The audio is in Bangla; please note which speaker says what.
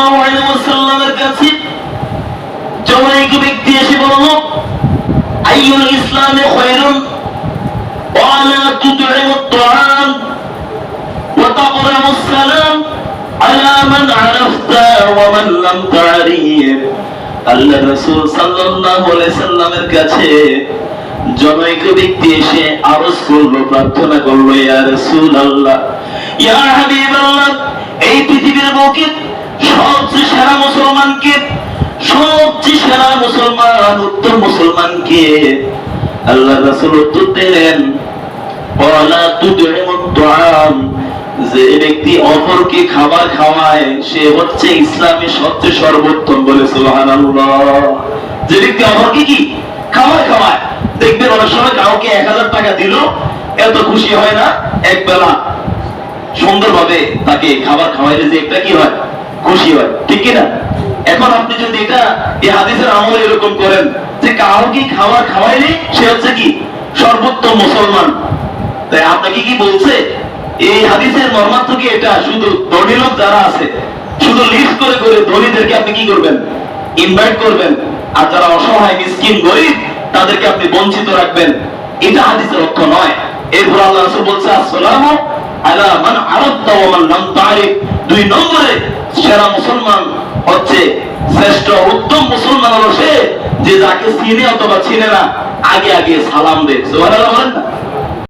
Speaker 1: সাল্লাল্লাহু আলাইহি ওয়াসাল্লামের কাছে জনৈক ব্যক্তি এসে বলল, আইয়ুল ইসলামে খায়রুন ওয়ালা তুতইমুত তাআম ওয়া তাকরামুস সালাম আলা মান আরাফতা ওয়া মান লাম তা'রিফ। আল্লাহ রাসূল সাল্লাল্লাহু আলাইহি সাল্লামের কাছে জনৈক ব্যক্তি এসে আরজ করলো, প্রার্থনা করলো, ইয়া রাসূলুল্লাহ, ইয়া হাবিবাল্লাহ, এই পৃথিবীর বুকে সবচেয়ে সেরা মুসলমানকে, সবচেয়ে সেরা মুসলমান, উত্তম মুসলমানকে? আল্লাহ রাসূল উত্তর দিলেন, ওয়ালা তুতইমুত তাআম, যে ব্যক্তি অপরকে খাবার খাওয়ায় সে হচ্ছে ইসলামের সবচেয়ে সর্বোত্তম। বলে সুবহানাল্লাহ। যে ব্যক্তি অপরকে কি খাবার খাওয়ায়, দেখবেন অনেক সময় কাউকে 1000 টাকা দিল, এত খুশি হয় না, এক বেলা সুন্দরভাবে তাকে খাবার খাওয়াইলে যে একটা কি হয়, খুশি হয়, ঠিক কি না? এখন আপনি যদি এটা এই হাদিসের আমলে এরকম করেন যে কাউকে খাবার খাওয়াইলে সে হচ্ছে কি সর্বোত্তম মুসলমান, তাই আপনাকে কি বলছে এই হাদিসের মর্মার্থ কি এটা? শুধু ধনী লোক যারা আছে শুধু লিস্ট করে করে ধনীদেরকে আপনি কি করবেন, ইনভাইট করবেন, আর যারা অসহায় মিসকিন গরিব তাদেরকে আপনি বঞ্চিত রাখবেন, এটা হাদিসের অর্থ নয়। এরপর আল্লাহ রাসূল বলছে, আসসালামু আলা মান আরাফতা ওয়া মান লাম তা'রিফ। 2 নম্বরে সেরা মুসলমান হচ্ছে, শ্রেষ্ঠ উত্তম মুসলমান হলো সে যে যাকে চিনে অথবা চিনে না আগে আগে সালাম দেয়। সুবহানাল্লাহ বলেন না?